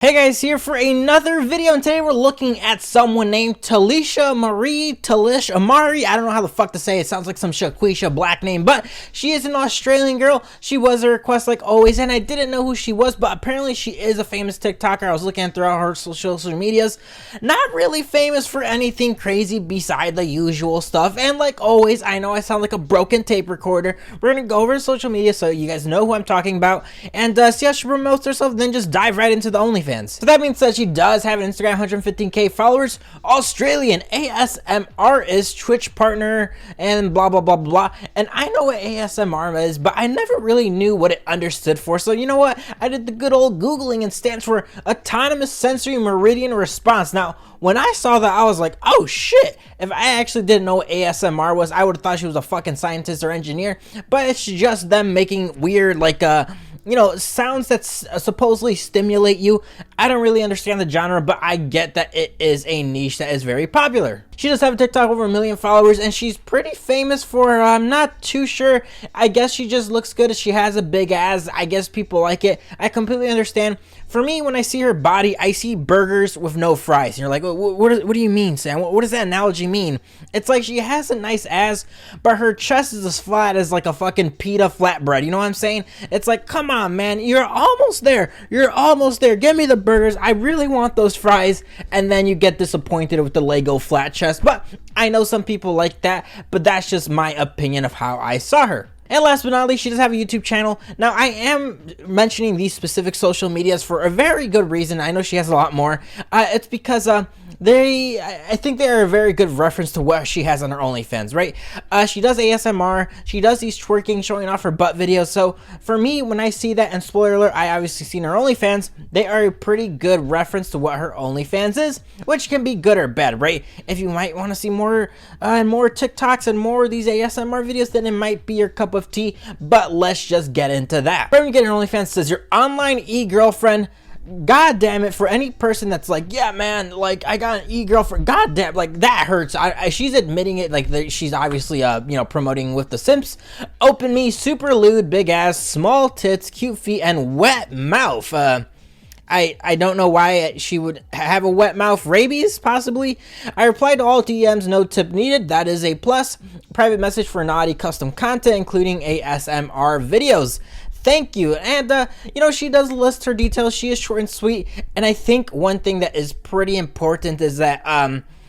Hey guys, here for another video, and today we're looking at someone named Talishamaree. I don't know how the fuck to say it. Sounds like some Shaquisha black name, but she is an Australian girl. She was a request like always, and I didn't know who she was, but apparently she is a famous TikToker. I was looking throughout her social medias. Not really famous for anything crazy beside the usual stuff, and like always, I know I sound like a broken tape recorder. We're gonna go over her social media so you guys know who I'm talking about, and see how she promotes herself, then just dive right into the Onlyfans. So that being said, she does have an Instagram, 115k followers, Australian, ASMR artist, Twitch partner, and blah blah blah blah. And I know what ASMR is, but I never really knew what it understood for. So you know what? I did the good old Googling, and stands for Autonomous Sensory Meridian Response. Now, when I saw that, I was like, oh shit. If I actually didn't know what ASMR was, I would have thought she was a fucking scientist or engineer. But it's just them making weird, like, you know, sounds that supposedly stimulate you. I don't really understand the genre, but I get that it is a niche that is very popular. She does have a TikTok over 1 million followers, and she's pretty famous for, I'm not too sure. I guess she just looks good. She has a big ass. I guess people like it. I completely understand. For me, when I see her body, I see burgers with no fries. And you're like, what do you mean, Sam? What does that analogy mean? It's like she has a nice ass, but her chest is as flat as like a fucking pita flatbread. You know what I'm saying? It's like, come on, man. You're almost there. You're almost there. Give me the burgers. I really want those fries. And then you get disappointed with the Lego flat chest. But I know some people like that, but that's just my opinion of how I saw her. And last but not least, she does have a YouTube channel. Now, I am mentioning these specific social medias for a very good reason. I know she has a lot more. It's because I think they are a very good reference to what she has on her OnlyFans, right? She does ASMR. She does these twerking, showing off her butt videos. So for me, when I see that, and spoiler alert, I obviously seen her OnlyFans, they are a pretty good reference to what her OnlyFans is, which can be good or bad, right? If you might want to see more and more TikToks and more of these ASMR videos, then it might be your cup of tea, but let's just get into that. When you get your OnlyFans, says your online e-girlfriend. God damn it, for any person that's like, yeah man, like I got an e-girlfriend, god damn, like that hurts. She's admitting it, like she's obviously you know, promoting with the simps. Open me, super lewd, big ass, small tits, cute feet, and wet mouth. I don't know why she would have a wet mouth. Rabies, possibly. I replied to all DMs, no tip needed. That is a plus. Private message for naughty custom content, including ASMR videos. Thank you. And, you know, she does list her details. She is short and sweet. And I think one thing that is pretty important is that,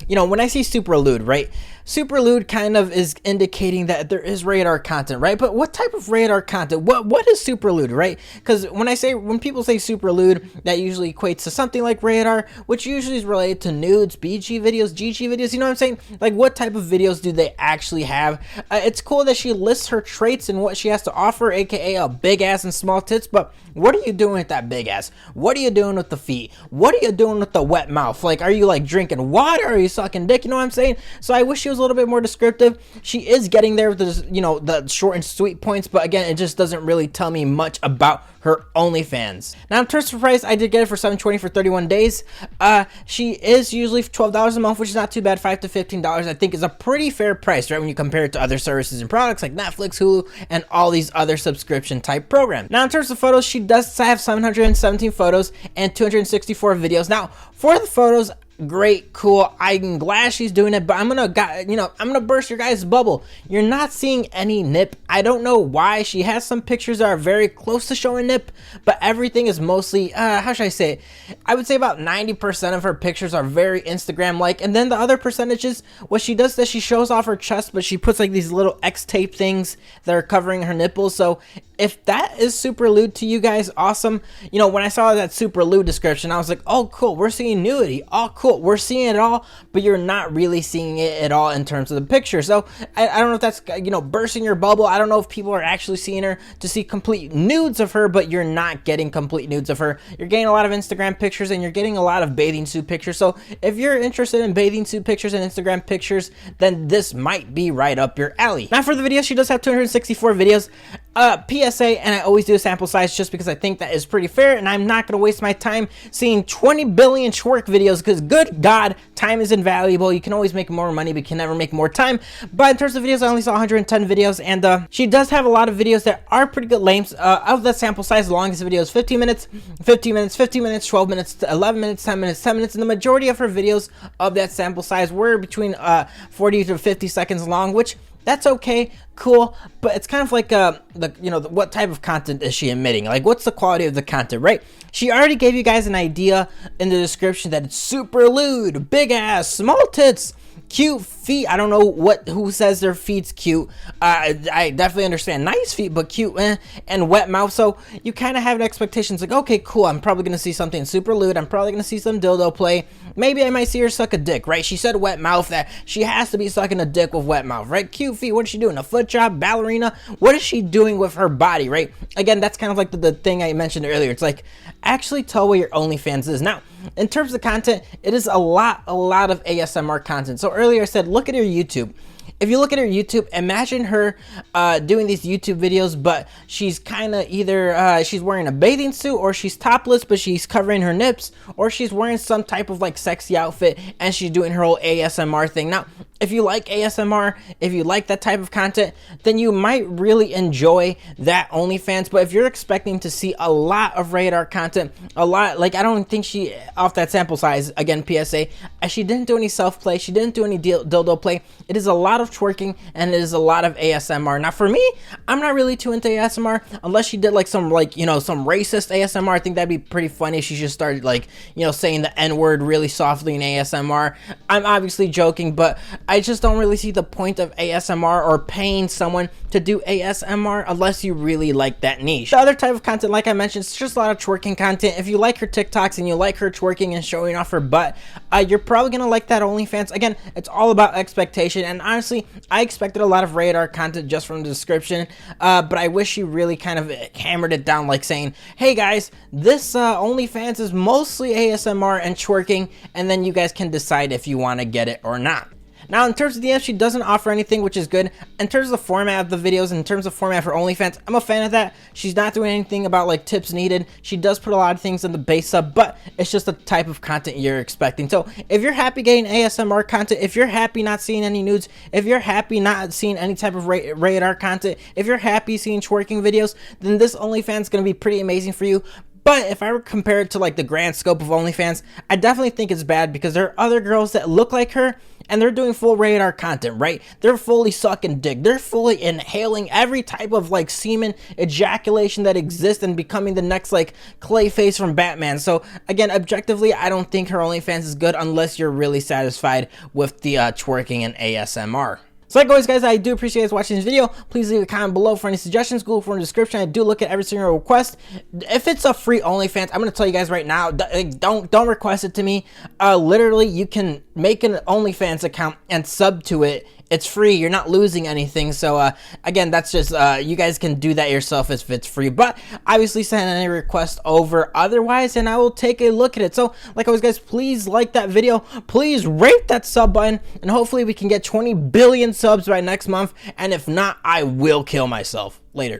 you know, when I see super lewd, right? Super lewd kind of is indicating that there is rated R content, right? But what type of rated R content? What is super lewd, right? Because when people say super lewd, that usually equates to something like rated R, which usually is related to nudes, BG videos, GG videos. You know what I'm saying? Like, what type of videos do they actually have? It's cool that she lists her traits and what she has to offer, aka a big ass and small tits. But what are you doing with that big ass? What are you doing with the feet? What are you doing with the wet mouth? Like, are you like drinking water? Are you sucking dick? You know what I'm saying? So I wish she was a little bit more descriptive. She is getting there with the, you know, the short and sweet points, but again, it just doesn't really tell me much about her OnlyFans. Now, in terms of price, I did get it for $7.20 for 31 days. She is usually $12 a month, which is not too bad. $5 to $15, I think, is a pretty fair price, right? When you compare it to other services and products like Netflix, Hulu, and all these other subscription type programs. Now, in terms of photos, she does have 717 photos and 264 videos. Now, for the photos, great, cool. I'm glad she's doing it, but I'm gonna burst your guys' bubble. You're not seeing any nip. I don't know why. She has some pictures that are very close to showing nip, but everything is mostly, how should I say it? I would say about 90% of her pictures are very Instagram-like, and then the other percentages, what she does is she shows off her chest, but she puts like these little X-tape things that are covering her nipples. So if that is super lewd to you guys, awesome. You know, when I saw that super lewd description, I was like, oh cool, we're seeing nudity. Oh cool, we're seeing it all, but you're not really seeing it at all in terms of the picture. So I don't know if that's, you know, bursting your bubble. I don't know if people are actually seeing her to see complete nudes of her, but you're not getting complete nudes of her. You're getting a lot of Instagram pictures, and you're getting a lot of bathing suit pictures. So if you're interested in bathing suit pictures and Instagram pictures, then this might be right up your alley. Now for the video, she does have 264 videos. PSA, and I always do a sample size just because I think that is pretty fair, and I'm not going to waste my time seeing 20 billion twerk videos because, good God, time is invaluable. You can always make more money, but you can never make more time. But in terms of videos, I only saw 110 videos, and she does have a lot of videos that are pretty good lengths. Of the sample size, the longest video is 15 minutes, 15 minutes, 15 minutes, 12 minutes, 11 minutes, 10 minutes, 10 minutes, and the majority of her videos of that sample size were between 40 to 50 seconds long, which that's okay, cool, but it's kind of like what type of content is she emitting? Like, what's the quality of the content, right? She already gave you guys an idea in the description that it's super lewd, big ass, small tits, cute feet. I don't know who says their feet's cute. I definitely understand nice feet, but cute, and wet mouth. So you kind of have an expectation. It's like, okay, cool, I'm probably gonna see something super lewd. I'm probably gonna see some dildo play. Maybe I might see her suck a dick, right? She said wet mouth, that she has to be sucking a dick with wet mouth, right? Cute feet. What is she doing? A foot job, ballerina? What is she doing with her body, right? Again, that's kind of like the thing I mentioned earlier. It's like, actually tell what your OnlyFans is. Now, in terms of content, it is a lot of ASMR content. So earlier I said, look at her YouTube. If you look at her YouTube, imagine her doing these YouTube videos, but she's kind of either she's wearing a bathing suit, or she's topless but she's covering her nips, or she's wearing some type of like sexy outfit and she's doing her whole ASMR thing. Now, if you like ASMR, if you like that type of content, then you might really enjoy that OnlyFans. But if you're expecting to see a lot of radar content, a lot, like, I don't think she, off that sample size, again, PSA, she didn't do any self-play, she didn't do any dildo play. It is a lot of twerking, and it is a lot of ASMR. Now, for me, I'm not really too into ASMR, unless she did, like, some, like, some racist ASMR. I think that'd be pretty funny if she just started, like, saying the N-word really softly in ASMR. I'm obviously joking, but I just don't really see the point of ASMR or paying someone to do ASMR unless you really like that niche. The other type of content, like I mentioned, it's just a lot of twerking content. If you like her TikToks and you like her twerking and showing off her butt, you're probably gonna like that OnlyFans. Again, it's all about expectation, and honestly, I expected a lot of radar content just from the description, but I wish she really kind of hammered it down, like saying, hey guys, this OnlyFans is mostly ASMR and twerking, and then you guys can decide if you want to get it or not. Now, in terms of the end, she doesn't offer anything, which is good. In terms of the format of the videos, in terms of format for OnlyFans, I'm a fan of that. She's not doing anything about, like, tips needed. She does put a lot of things in the base sub, but it's just the type of content you're expecting. So, if you're happy getting ASMR content, if you're happy not seeing any nudes, if you're happy not seeing any type of radar content, if you're happy seeing twerking videos, then this OnlyFans is going to be pretty amazing for you. But if I were to compare it to, like, the grand scope of OnlyFans, I definitely think it's bad because there are other girls that look like her and they're doing full radar content, right? They're fully sucking dick. They're fully inhaling every type of, like, semen ejaculation that exists and becoming the next, like, Clayface from Batman. So, again, objectively, I don't think her OnlyFans is good unless you're really satisfied with the twerking and ASMR. So like always, guys, I do appreciate you guys watching this video. Please leave a comment below for any suggestions. Google form in the description. I do look at every single request. If it's a free OnlyFans, I'm going to tell you guys right now, don't request it to me. Literally, you can make an OnlyFans account and sub to it. It's free. You're not losing anything. So, again, that's just, you guys can do that yourself if it's free. But obviously, send any request over otherwise, and I will take a look at it. So, like always, guys, please like that video. Please rate that sub button, and hopefully we can get 20 billion subs by next month. And if not, I will kill myself. Later.